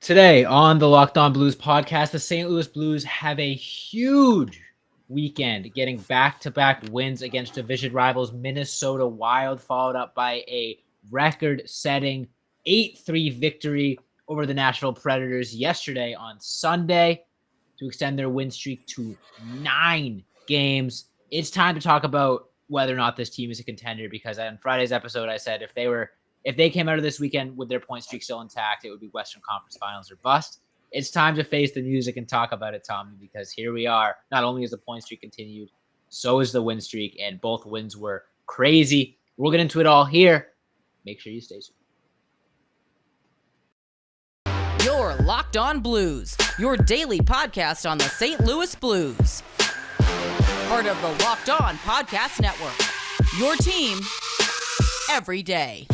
Today on the Locked On Blues podcast, the St. Louis Blues have a huge weekend, getting back-to-back wins against division rivals Minnesota Wild, followed up by a record-setting 8-3 victory over the Nashville Predators yesterday on Sunday to extend their win streak to 9 games. It's time to talk about whether or not this team is a contender, because on Friday's episode, I said if they came out of this weekend with their point streak still intact, it would be Western Conference Finals or bust. It's time to face the music and talk about it, Tommy, because here we are. Not only is the point streak continued, so is the win streak, and both wins were crazy. We'll get into it all here. Make sure you stay tuned. You're Locked On Blues, your daily podcast on the St. Louis Blues. Part of the Locked On Podcast Network, your team every day.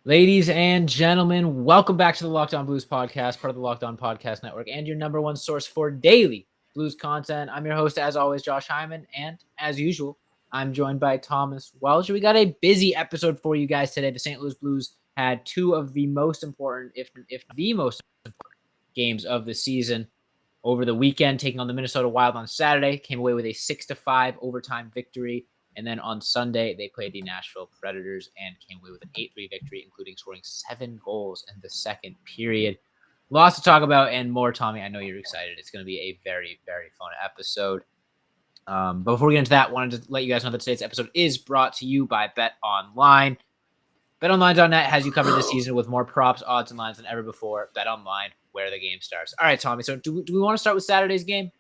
Ladies and gentlemen, welcome back to the Locked On Blues podcast, part of the Locked On Podcast Network, and your number one source for daily Blues content. I'm your host, as always, Josh Hyman, and as usual, I'm joined by Thomas Welch. We got a busy episode for you guys today. The St. Louis Blues had two of the most important, if the most important games of the season over the weekend, taking on the Minnesota Wild on Saturday, came away with a 6-5 overtime victory. And then on Sunday, they played the Nashville Predators and came away with an 8-3 victory, including scoring 7 goals in the second period. Lots to talk about and more, Tommy. I know you're excited. It's going to be a very, very fun episode. But before we get into that, I wanted to let you guys know that today's episode is brought to you by Bet Online. BetOnline.net has you covered this season with more props, odds, and lines than ever before. Bet Online, where the game starts. All right, Tommy. So do we want to start with Saturday's game?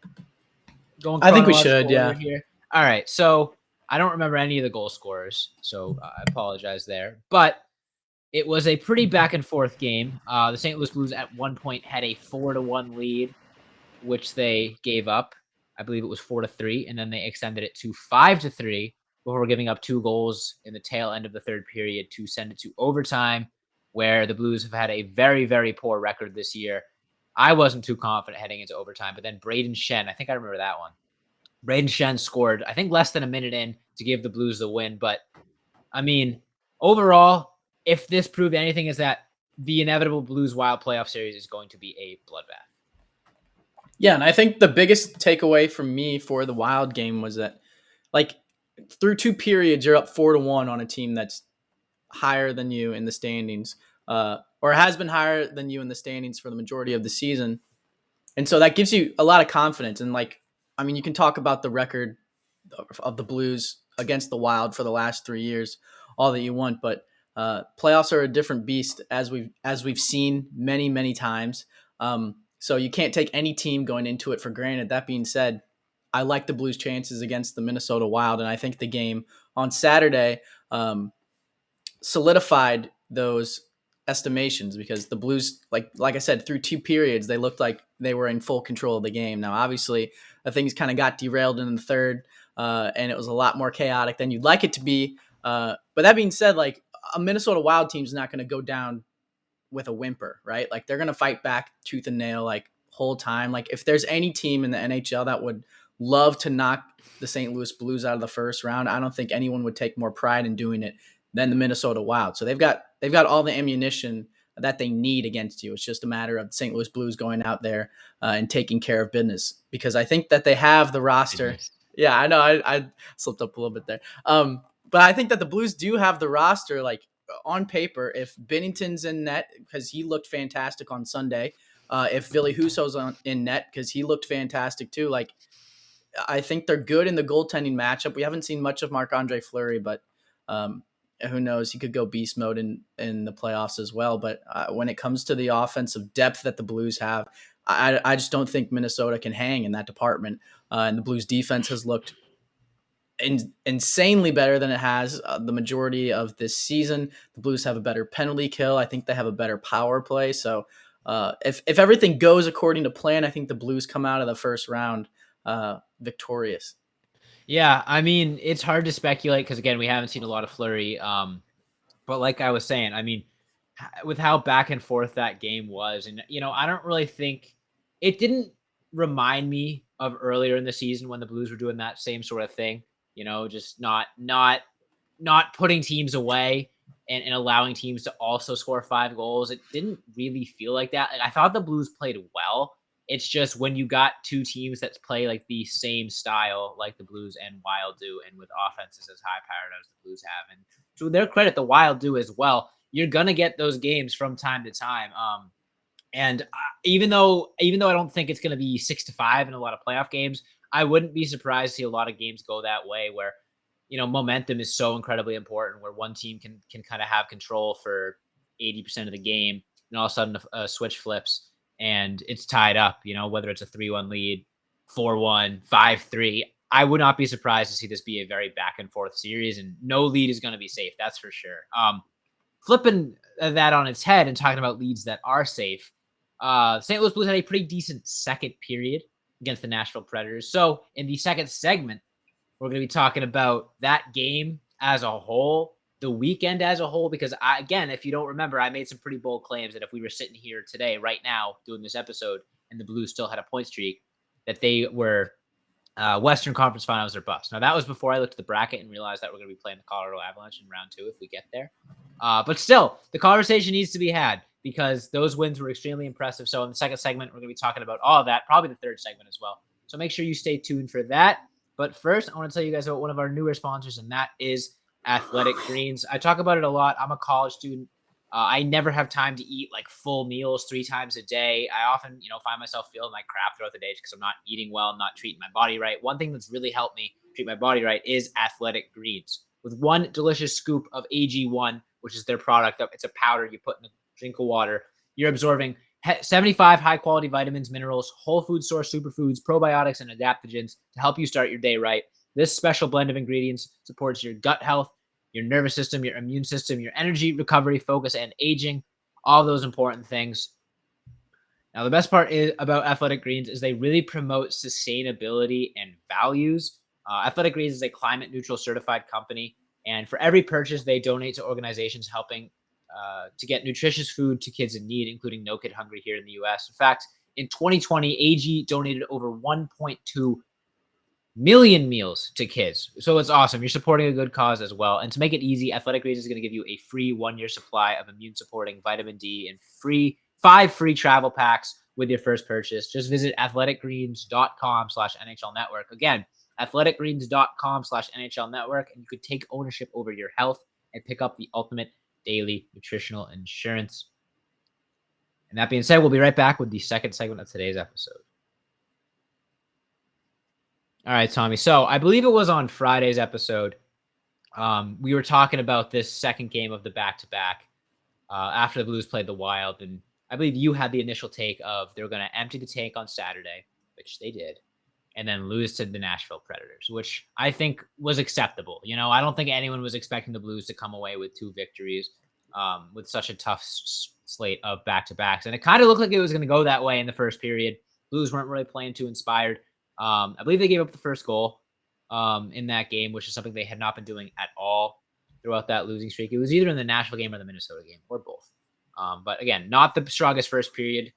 I think we should, yeah. Here. All right, so I don't remember any of the goal scorers, so I apologize there. But it was a pretty back-and-forth game. The St. Louis Blues at one point had a 4-1 lead, which they gave up. I believe it was 4-3, and then they extended it to 5-3 before giving up 2 goals in the tail end of the third period to send it to overtime, where the Blues have had a very, very poor record this year. I wasn't too confident heading into overtime, but then Braden Shen, I think I remember that one. Braden Shen scored, I think, less than a minute in to give the Blues the win. But, I mean, overall, if this proved anything, is that the inevitable Blues Wild playoff series is going to be a bloodbath. Yeah, and I think the biggest takeaway from me for the Wild game was that, like, through 2 periods, you're up 4-1 on a team that's higher than you in the standings, or has been higher than you in the standings for the majority of the season. And so that gives you a lot of confidence. And, like, I mean, you can talk about the record of the Blues against the Wild for the last 3 years, all that you want, but playoffs are a different beast, as we've seen many, many times. So you can't take any team going into it for granted. That being said, I like the Blues' chances against the Minnesota Wild, and I think the game on Saturday solidified those estimations, because the Blues, like I said, through 2 periods, they looked like they were in full control of the game. Now, obviously, things kind of got derailed in the third, and it was a lot more chaotic than you'd like it to be. But that being said, like, a Minnesota Wild team's not going to go down with a whimper, right? Like, they're going to fight back tooth and nail, like, whole time. Like, if there's any team in the NHL that would love to knock the St. Louis Blues out of the first round, I don't think anyone would take more pride in doing it than the Minnesota Wild. So they've got all the ammunition that they need against you. It's just a matter of the St. Louis Blues going out there and taking care of business, because I think that they have the roster. Goodness. Yeah, I know. I slipped up a little bit there. But I think that the Blues do have the roster, like, on paper. If Binnington's in net, because he looked fantastic on Sunday, if Ville Husso's in net, because he looked fantastic too, like, I think they're good in the goaltending matchup. We haven't seen much of Marc-Andre Fleury, but who knows? He could go beast mode in the playoffs as well. But when it comes to the offensive depth that the Blues have, I just don't think Minnesota can hang in that department. And the Blues defense has looked insanely better than it has the majority of this season. The Blues have a better penalty kill. I think they have a better power play. So if everything goes according to plan, I think the Blues come out of the first round victorious. Yeah, I mean, it's hard to speculate because, again, we haven't seen a lot of Fleury. But like I was saying, I mean, with how back and forth that game was. And, I don't really think it didn't remind me of earlier in the season when the Blues were doing that same sort of thing, just not putting teams away and allowing teams to also score 5 goals. It didn't really feel like that. Like, I thought the Blues played well. It's just when you got two teams that play like the same style, like the Blues and Wild do, and with offenses as high powered as the Blues have, and to their credit, the Wild do as well. You're gonna get those games from time to time. And even though I don't think it's gonna be 6-5 in a lot of playoff games, I wouldn't be surprised to see a lot of games go that way where momentum is so incredibly important, where one team can kind of have control for 80% of the game, and all of a sudden a switch flips and it's tied up. Whether it's a 3-1 lead, 4-1, 5-3. I would not be surprised to see this be a very back and forth series, and no lead is going to be safe. That's for sure. Flipping that on its head and talking about leads that are safe, St. Louis Blues had a pretty decent second period against the Nashville Predators. So in the second segment, we're going to be talking about that game as a whole, the weekend as a whole, because again, if you don't remember, I made some pretty bold claims that if we were sitting here today, right now, doing this episode, and the Blues still had a point streak, that they were Western Conference Finals or bust. Now, that was before I looked at the bracket and realized that we're going to be playing the Colorado Avalanche in round 2 if we get there. But still, the conversation needs to be had because those wins were extremely impressive. So in the second segment, we're going to be talking about all of that, probably the third segment as well. So make sure you stay tuned for that. But first, I want to tell you guys about one of our newer sponsors, and that is Athletic Greens. I talk about it a lot. I'm a college student. I never have time to eat like full meals 3 times a day. I often, find myself feeling like crap throughout the day because I'm not eating well, I'm not treating my body right. One thing that's really helped me treat my body right is Athletic Greens. With one delicious scoop of AG1, which is their product, it's a powder you put in a drink of water, you're absorbing 75 high-quality vitamins, minerals, whole food source superfoods, probiotics, and adaptogens to help you start your day right. This special blend of ingredients supports your gut health, your nervous system, your immune system, your energy, recovery, focus, and aging, all those important things. Now, the best part about Athletic Greens is they really promote sustainability and values. Athletic Greens is a climate-neutral certified company, and for every purchase, they donate to organizations helping to get nutritious food to kids in need, including No Kid Hungry here in the U.S. In fact, in 2020, AG donated over 1.2 million meals to kids. So it's awesome. You're supporting a good cause as well. And to make it easy, Athletic Greens is going to give you a free 1-year supply of immune-supporting vitamin D and 5 free travel packs with your first purchase. Just visit athleticgreens.com/NHL Network. Again, athleticgreens.com/NHL Network, and you could take ownership over your health and pick up the ultimate daily nutritional insurance. And that being said, we'll be right back with the second segment of today's episode. All right, Tommy. So I believe it was on Friday's episode. We were talking about this second game of the back-to-back after the Blues played the Wild. And I believe you had the initial take of they're going to empty the tank on Saturday, which they did, and then lose to the Nashville Predators, which I think was acceptable. I don't think anyone was expecting the Blues to come away with 2 victories with such a tough slate of back-to-backs. And it kind of looked like it was going to go that way in the first period. Blues weren't really playing too inspired. I believe they gave up the first goal in that game, which is something they had not been doing at all throughout that losing streak. It was either in the Nashville game or the Minnesota game, or both. But again, not the strongest first period.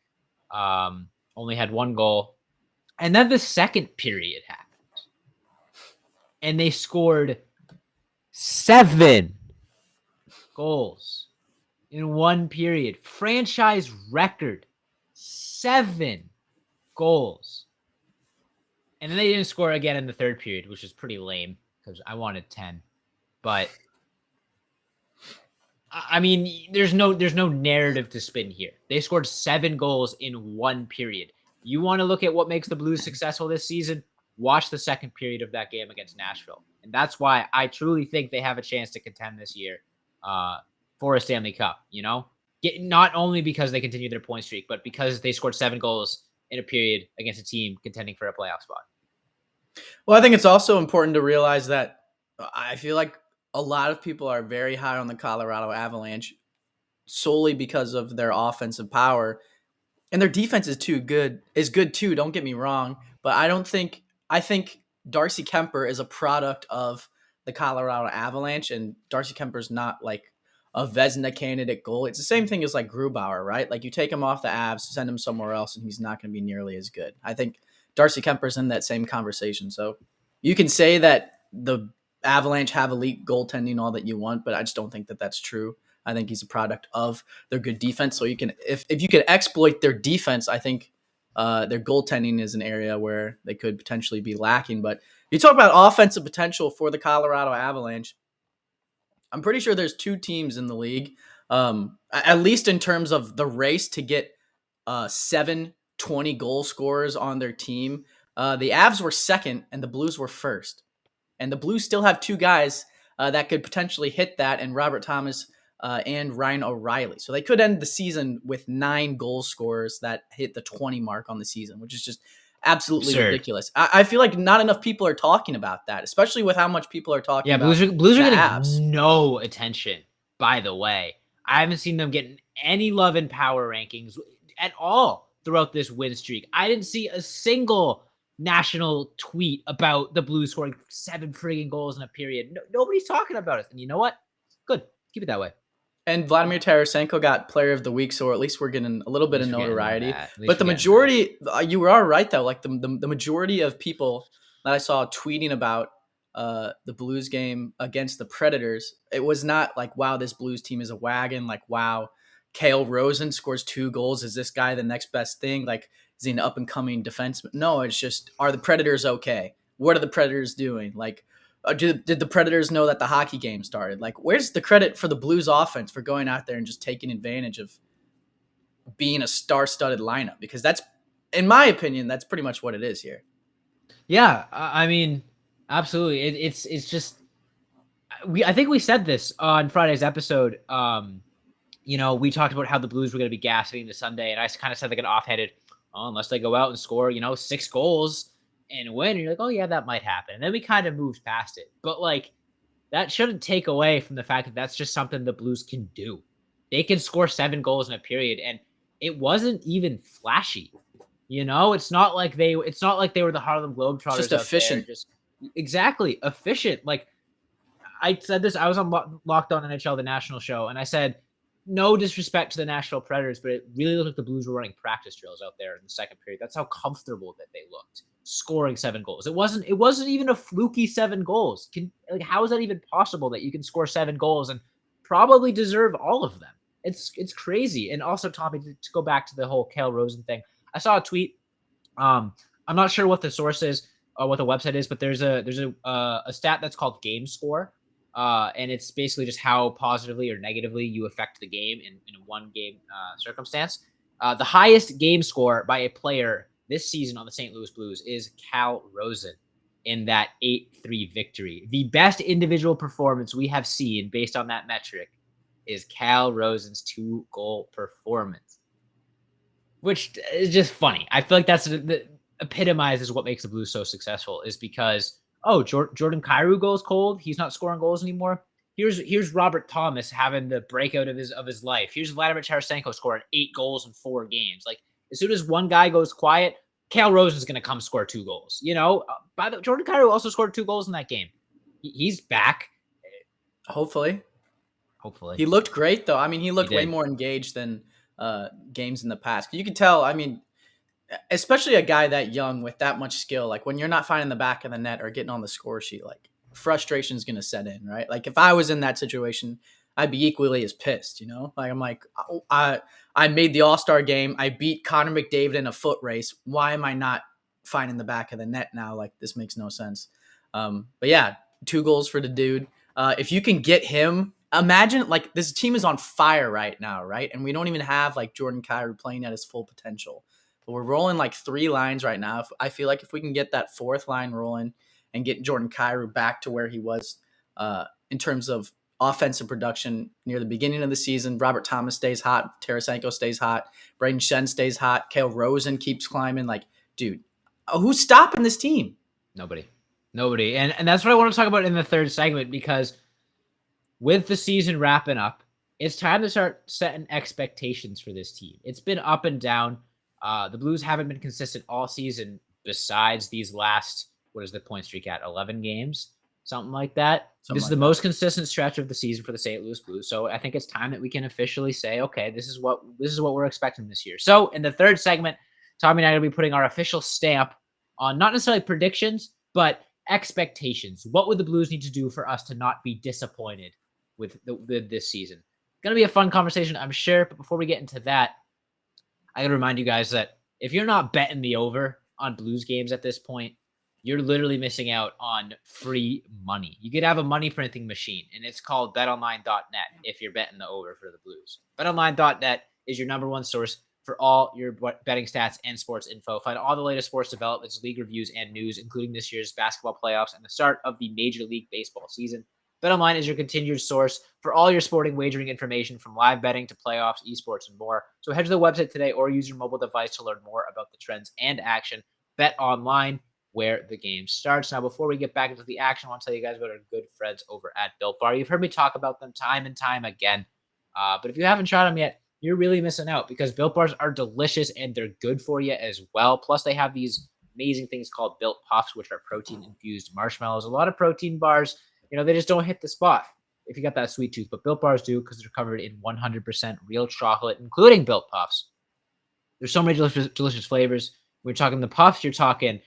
Only had 1 goal. And then the second period happened. And they scored 7 goals in 1 period. Franchise record. 7 goals. And then they didn't score again in the third period, which is pretty lame because I wanted 10. But I mean, there's no narrative to spin here. They scored 7 goals in 1 period. You want to look at what makes the Blues successful this season? Watch the second period of that game against Nashville. And that's why I truly think they have a chance to contend this year for a Stanley Cup, Not only because they continue their point streak, but because they scored 7 goals in a period against a team contending for a playoff spot. Well, I think it's also important to realize that I feel like a lot of people are very high on the Colorado Avalanche solely because of their offensive power. And their defense is good too, don't get me wrong. But I think Darcy Kemper is a product of the Colorado Avalanche, and Darcy Kemper's not like a Vezina candidate goal. It's the same thing as like Grubauer, right? Like you take him off the Avs, send him somewhere else, and he's not going to be nearly as good. I think Darcy Kemper's in that same conversation. So you can say that the Avalanche have elite goaltending, all that you want, but I just don't think that that's true. I think he's a product of their good defense. So you can, if you can exploit their defense, I think their goaltending is an area where they could potentially be lacking. But you talk about offensive potential for the Colorado Avalanche. I'm pretty sure there's 2 teams in the league, at least in terms of the race to get 7 20 goal scorers on their team. The Avs were second and the Blues were first. And the Blues still have 2 guys that could potentially hit that, and Robert Thomas and Ryan O'Reilly. So they could end the season with 9 goal scorers that hit the 20 mark on the season, which is just absolutely ridiculous. I feel like not enough people are talking about that, especially with how much people are talking about Blues are getting Avs. no attention, by the way. I haven't seen them getting any love in power rankings at all throughout this win streak. I didn't see a single national tweet about the Blues scoring 7 friggin' goals in a period. Nobody's talking about it. And you know what? Good. Keep it that way. And Vladimir Tarasenko got Player of the Week, so at least we're getting a little bit of notoriety. But the majority, you are right though. Like the majority of people that I saw tweeting about the Blues game against the Predators, it was not like, wow, this Blues team is a wagon. Like, wow, Cale Rosen scores 2 goals. Is this guy the next best thing? Like, is he an up and coming defenseman? No, it's just, are the Predators okay? What are the Predators doing? Like, did the Predators know that the hockey game started? Like, where's the credit for the Blues offense for going out there and just taking advantage of being a star-studded lineup? Because that's, in my opinion, that's pretty much what it is here. Yeah, I mean, absolutely. It's just, I think we said this on Friday's episode. We talked about how the Blues were going to be gassing into Sunday, and I kind of said like an offhanded, unless they go out and score, 6 goals and win, and you're like, oh yeah, that might happen. And then we kind of moved past it. But like, that shouldn't take away from the fact that that's just something the Blues can do. They can score 7 goals in a period, and it wasn't even flashy. It's not like they were the Harlem Globetrotters. Just efficient. Exactly efficient. Like I said this, I was on Locked On NHL, the national show, and I said, no disrespect to the Nashville Predators, but it really looked like the Blues were running practice drills out there in the second period. That's how comfortable that they looked, scoring 7 goals. It wasn't even a fluky 7 goals. How is that even possible that you can score 7 goals and probably deserve all of them? It's crazy. And also, Tommy, to go back to the whole Cale Rosen thing, I saw a tweet. I'm not sure what the source is or what the website is, but there's a stat that's called game score. And it's basically just how positively or negatively you affect the game in a one game circumstance. The highest game score by a player this season on the St. Louis Blues is Cal Rosen in that 8-3 victory. The best individual performance we have seen based on that metric is Cal Rosen's 2-goal performance, which is just funny. I feel like that's the epitomizes what makes the Blues so successful, is because Jordan Kyrou goes cold. He's not scoring goals anymore. Here's Robert Thomas having the breakout of his life. Here's Vladimir Tarasenko scoring 8 goals in 4 games. Like, as soon as one guy goes quiet, Cale Rosen's going to come score 2 goals. Jordan Kyrou also scored 2 goals in that game. He's back. Hopefully. Hopefully. He looked great, though. I mean, he looked way more engaged than games in the past. You could tell, I mean, especially a guy that young with that much skill, like when you're not finding the back of the net or getting on the score sheet, like frustration is going to set in, right? Like if I was in that situation, I'd be equally as pissed, Like I'm like, I made the All-Star game. I beat Connor McDavid in a foot race. Why am I not finding the back of the net now? Like this makes no sense. But yeah, 2 goals for the dude. If you can get him, imagine like this team is on fire right now, right? And we don't even have like Jordan Kyrou playing at his full potential. But we're rolling like 3 lines right now. I feel like if we can get that 4th line rolling and get Jordan Kyrou back to where he was in terms of offensive production near the beginning of the season, Robert Thomas stays hot, Tarasenko stays hot, Braden Shen stays hot, Cale Rosen keeps climbing. Like, dude, who's stopping this team? Nobody. And that's what I want to talk about in the third segment, because with the season wrapping up, it's time to start setting expectations for this team. It's been up and down. The Blues haven't been consistent all season besides these last, what is the point streak at, 11 games? something like that. This is Something the like most consistent stretch of the season for the St. Louis Blues. So I think it's time that we can officially say, okay, this is what we're expecting this year. So in the third segment, Tommy and I are going to be putting our official stamp on not necessarily predictions, but expectations. What would the Blues need to do for us to not be disappointed with this season? Going to be a fun conversation, I'm sure. But before we get into that, I got to remind you guys that if you're not betting the over on Blues games at this point, you're literally missing out on free money. You could have a money printing machine, and it's called betonline.net if you're betting the over for the Blues. Betonline.net is your number one source for all your betting stats and sports info. Find all the latest sports developments, league reviews, and news, including this year's basketball playoffs and the start of the Major League Baseball season. BetOnline is your continued source for all your sporting wagering information, from live betting to playoffs, esports, and more. So head to the website today or use your mobile device to learn more about the trends and action. BetOnline, where the game starts. Now, before we get back into the action, I want to tell you guys about our good friends over at Built Bar. You've heard me talk about them time and time again, but if you haven't tried them yet, you're really missing out, because Built Bars are delicious and they're good for you as well. Plus, they have these amazing things called Built Puffs, which are protein-infused marshmallows. A lot of protein bars, they just don't hit the spot if you got that sweet tooth, but Built Bars do, because they're covered in 100% real chocolate, including Built Puffs. There's so many delicious flavors. We're talking the puffs, you're talking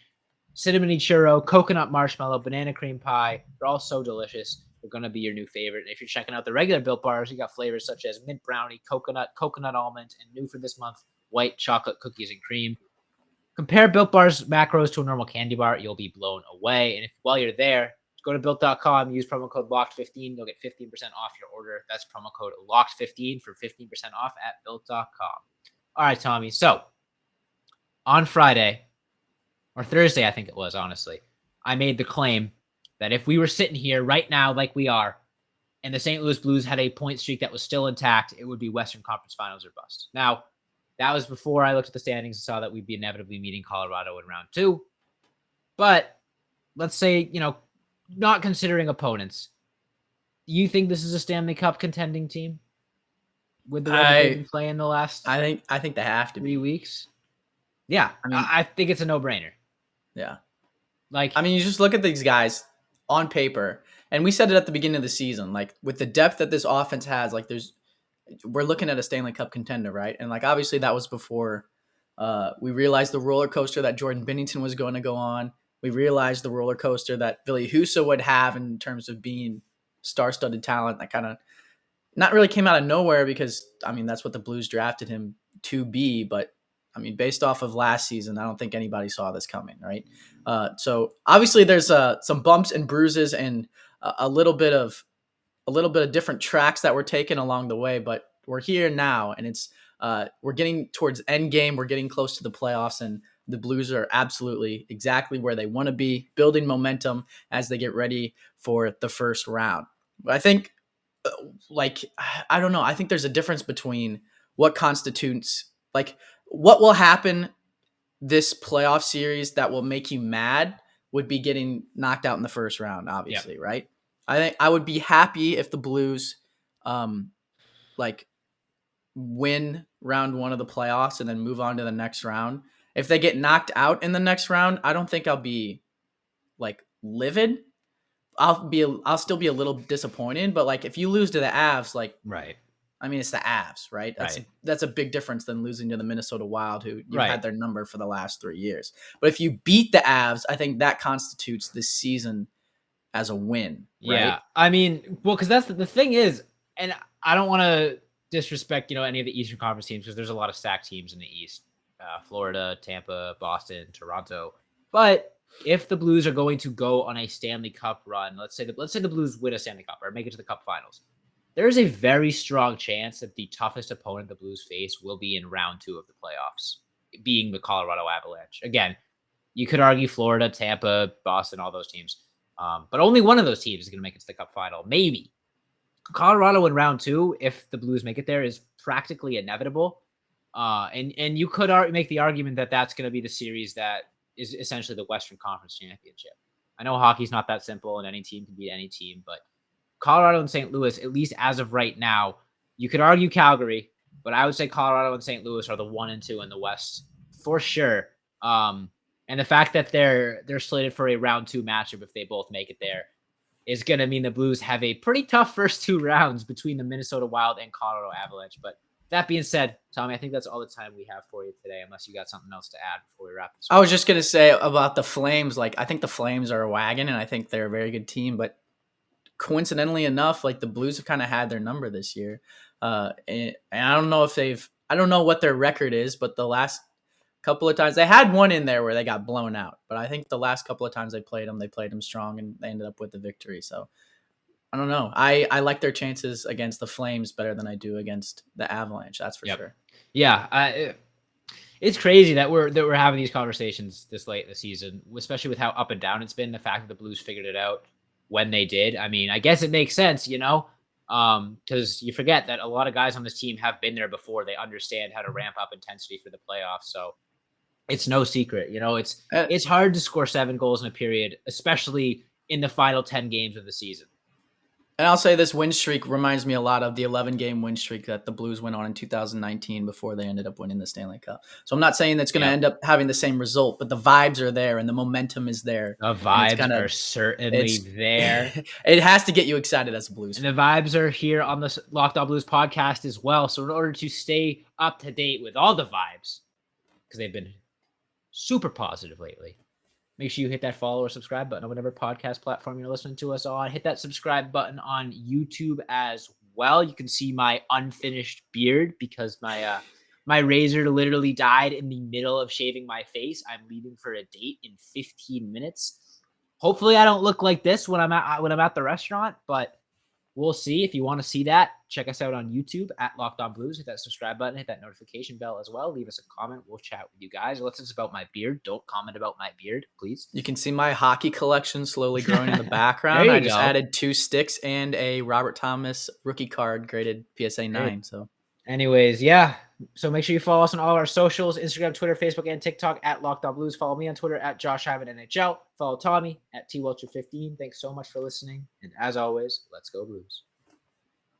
cinnamony churro, coconut marshmallow, banana cream pie. They're all so delicious. They're going to be your new favorite. And if you're checking out the regular Built Bars, you got flavors such as mint brownie, coconut almond, and new for this month, white chocolate cookies and cream. Compare Built Bar's macros to a normal candy bar. You'll be blown away. And if while you're there, go to Built.com, use promo code LOCKED15. You'll get 15% off your order. That's promo code LOCKED15 for 15% off at Built.com. All right, Tommy. So on Friday, or Thursday, I think it was, honestly, I made the claim that if we were sitting here right now like we are, and the St. Louis Blues had a point streak that was still intact, it would be Western Conference Finals or bust. Now, that was before I looked at the standings and saw that we'd be inevitably meeting Colorado in round 2. But let's say, not considering opponents, you think this is a Stanley Cup contending team with the way they've been playing the last I think they have to 3 be. weeks? Yeah, I think it's a no-brainer. Yeah. You just look at these guys on paper, and we said it at the beginning of the season, with the depth that this offense has, we're looking at a Stanley Cup contender, right? And obviously that was before we realized the roller coaster that Jordan Binnington was going to go on. We realized the roller coaster that Ville Husso would have in terms of being star-studded talent that kind of not really came out of nowhere, because, that's what the Blues drafted him to be. But, based off of last season, I don't think anybody saw this coming, right? So obviously there's some bumps and bruises and a little bit of different tracks that were taken along the way, but we're here now, and it's we're getting towards end game. We're getting close to the playoffs, and the Blues are absolutely exactly where they want to be, building momentum as they get ready for the first round. But I think, I don't know. I think there's a difference between what constitutes, what will happen this playoff series that will make you mad would be getting knocked out in the first round, obviously, right? I think I would be happy if the Blues, win round 1 of the playoffs and then move on to the next round. If they get knocked out in the next round, I don't think I'll be livid. I'll still be a little disappointed, but if you lose to the Avs, right. It's the Avs, right? That's a big difference than losing to the Minnesota Wild, who you've had their number for the last 3 years. But if you beat the Avs, I think that constitutes this season as a win, right? Yeah. Because that's the thing is, and I don't want to disrespect, any of the Eastern Conference teams, because there's a lot of stacked teams in the East. Florida, Tampa, Boston, Toronto. But if the Blues are going to go on a Stanley Cup run, let's say the Blues win a Stanley Cup or make it to the Cup Finals, there is a very strong chance that the toughest opponent the Blues face will be in round 2 of the playoffs, being the Colorado Avalanche. Again, you could argue Florida, Tampa, Boston, all those teams. But only one of those teams is going to make it to the Cup Final. Maybe. Colorado in round 2, if the Blues make it there, is practically inevitable. And you could make the argument that that's going to be the series that is essentially the Western Conference Championship. I know hockey's not that simple, and any team can beat any team, but Colorado and St. Louis, at least as of right now, you could argue Calgary, but I would say Colorado and St. Louis are the 1 and 2 in the West for sure. And the fact that they're slated for a round 2 matchup if they both make it there, is going to mean the Blues have a pretty tough first 2 rounds between the Minnesota Wild and Colorado Avalanche. But that being said, Tommy, I think that's all the time we have for you today, unless you got something else to add before we wrap this up. I was just going to say about the Flames. Like, I think the Flames are a wagon, and I think they're a very good team. But coincidentally enough, like the Blues have kind of had their number this year. And I don't know if I don't know what their record is, but the last couple of times they had one in there where they got blown out. But I think the last couple of times they played them strong, and they ended up with the victory. So I don't know. I like their chances against the Flames better than I do against the Avalanche. That's for sure. Yeah. It's crazy that we're having these conversations this late in the season, especially with how up and down it's been. The fact that the Blues figured it out when they did. I mean, I guess it makes sense, because you forget that a lot of guys on this team have been there before. They understand how to ramp up intensity for the playoffs. So it's no secret, it's hard to score 7 goals in a period, especially in the final 10 games of the season. And I'll say this win streak reminds me a lot of the 11-game win streak that the Blues went on in 2019 before they ended up winning the Stanley Cup. So I'm not saying that's going to end up having the same result, but the vibes are there and the momentum is there. The vibes are certainly there. It has to get you excited as a Blues fan. And the vibes are here on the Locked On Blues podcast as well. So in order to stay up to date with all the vibes, because they've been super positive lately, make sure you hit that follow or subscribe button on whatever podcast platform you're listening to us on. Hit that subscribe button on YouTube as well. You can see my unfinished beard because my razor literally died in the middle of shaving my face. I'm leaving for a date in 15 minutes. Hopefully I don't look like this when I'm at the restaurant, but we'll see. If you want to see that, check us out on YouTube at Locked On Blues. Hit that subscribe button, hit that notification bell as well. Leave us a comment. We'll chat with you guys. Unless it's about my beard, don't comment about my beard, please. You can see my hockey collection slowly growing in the background. I just added 2 sticks and a Robert Thomas rookie card graded PSA 9. So anyways, yeah. So make sure you follow us on all our socials, Instagram, Twitter, Facebook, and TikTok at Locked On Blues. Follow me on Twitter at Josh Hyman NHL. Follow Tommy at TWelcher15. Thanks so much for listening. And as always, let's go Blues.